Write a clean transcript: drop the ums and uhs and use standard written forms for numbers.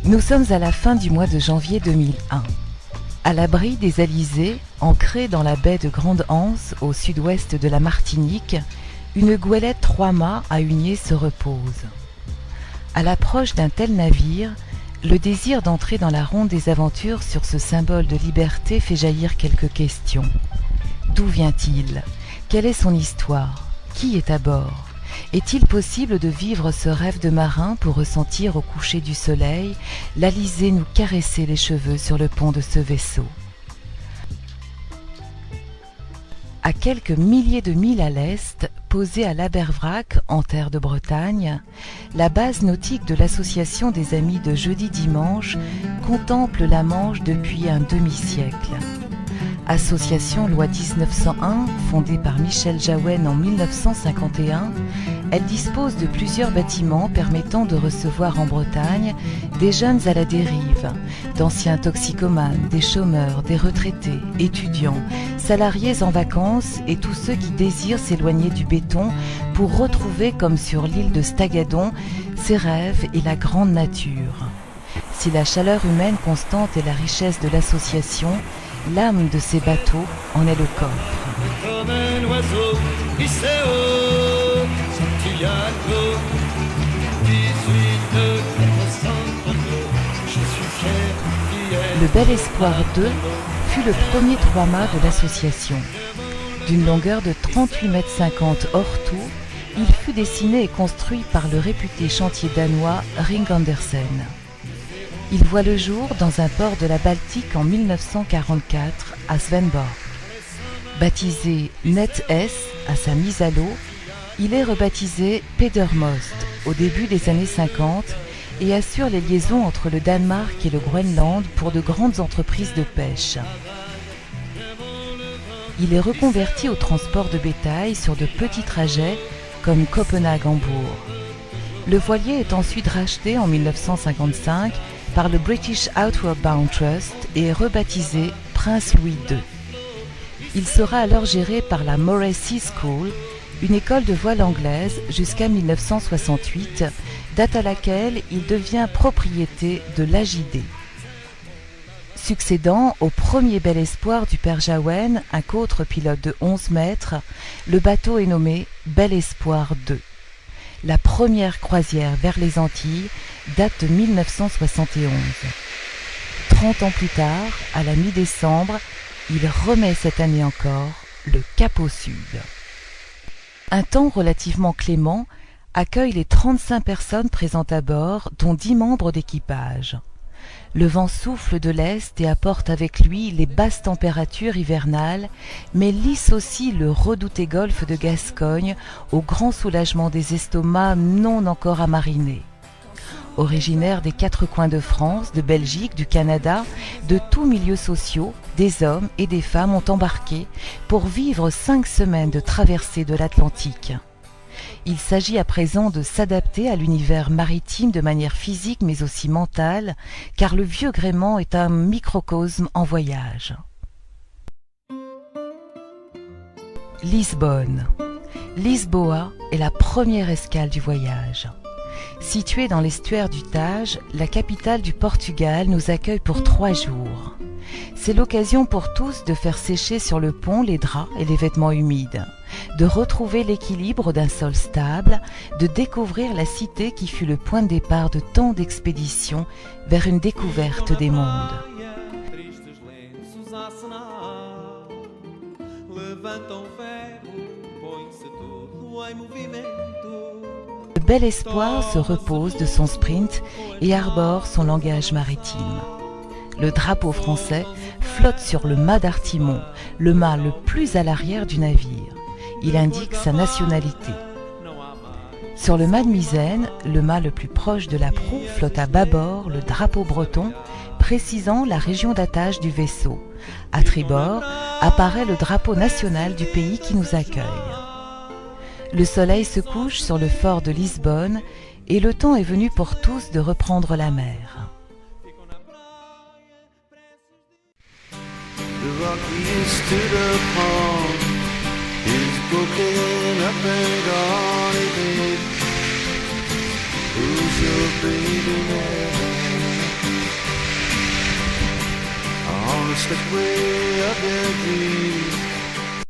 Nous sommes à la fin du mois de janvier 2001. À l'abri des alizés, ancrée dans la baie de Grande-Anse, au sud-ouest de la Martinique, une goélette 3 mâts à huniers se repose. À l'approche d'un tel navire, le désir d'entrer dans la ronde des aventures sur ce symbole de liberté fait jaillir quelques questions. D'où vient-il? Quelle est son histoire? Qui est à bord? Est-il possible de vivre ce rêve de marin pour ressentir au coucher du soleil l'alizé nous caresser les cheveux sur le pont de ce vaisseau? À quelques milliers de milles à l'est, posée à l'Abervrac, en terre de Bretagne, la base nautique de l'Association des Amis de Jeudi-Dimanche contemple la Manche depuis un demi-siècle. Association loi 1901, fondée par Michel Jahouen en 1951, elle dispose de plusieurs bâtiments permettant de recevoir en Bretagne des jeunes à la dérive, d'anciens toxicomanes, des chômeurs, des retraités, étudiants, salariés en vacances et tous ceux qui désirent s'éloigner du béton pour retrouver, comme sur l'île de Stagadon, ses rêves et la grande nature. Si la chaleur humaine constante est la richesse de l'association, l'âme de ces bateaux en est le coffre. Comme un oiseau, il sait haut, son petit yacht, 18 je suis fier d'y être. Le Bel Espoir 2 fut le premier 3 mâts de l'association. D'une longueur de 38,50 m hors tout, il fut dessiné et construit par le réputé chantier danois Ring Andersen. Il voit le jour dans un port de la Baltique en 1944 à Svendborg. Baptisé Net S à sa mise à l'eau, il est rebaptisé Pedermost au début des années 50 et assure les liaisons entre le Danemark et le Groenland pour de grandes entreprises de pêche. Il est reconverti au transport de bétail sur de petits trajets comme Copenhague-Hambourg. Le voilier est ensuite racheté en 1955 par le British Outward Bound Trust et est rebaptisé Prince Louis II. Il sera alors géré par la Moray Sea School, une école de voile anglaise jusqu'à 1968, date à laquelle il devient propriété de l'AJD. Succédant au premier Bel Espoir du père Jahouen, un qu'autre pilote de 11 mètres, le bateau est nommé Bel Espoir II. La première croisière vers les Antilles date de 1971. 30 ans plus tard, à la mi-décembre, il remet cette année encore le cap au sud. Un temps relativement clément accueille les 35 personnes présentes à bord, dont 10 membres d'équipage. Le vent souffle de l'est et apporte avec lui les basses températures hivernales, mais lisse aussi le redouté golfe de Gascogne au grand soulagement des estomacs non encore amarinés. Originaires des 4 coins de France, de Belgique, du Canada, de tous milieux sociaux, des hommes et des femmes ont embarqué pour vivre 5 semaines de traversée de l'Atlantique. Il s'agit à présent de s'adapter à l'univers maritime de manière physique mais aussi mentale, car le vieux gréement est un microcosme en voyage. Lisbonne. Lisboa est la première escale du voyage. Située dans l'estuaire du Tage, la capitale du Portugal nous accueille pour 3 jours. C'est l'occasion pour tous de faire sécher sur le pont les draps et les vêtements humides, de retrouver l'équilibre d'un sol stable, de découvrir la cité qui fut le point de départ de tant d'expéditions vers une découverte des mondes. Le Bel Espoir se repose de son sprint et arbore son langage maritime. Le drapeau français flotte sur le mât d'artimon, le mât le plus à l'arrière du navire. Il indique sa nationalité. Sur le mât de misaine, le mât le plus proche de la proue, flotte à bâbord le drapeau breton, précisant la région d'attache du vaisseau. À tribord apparaît le drapeau national du pays qui nous accueille. Le soleil se couche sur le fort de Lisbonne et le temps est venu pour tous de reprendre la mer. The Rockies to the pond is broken up and gone again. Who's your baby now? On the slipway of their dreams,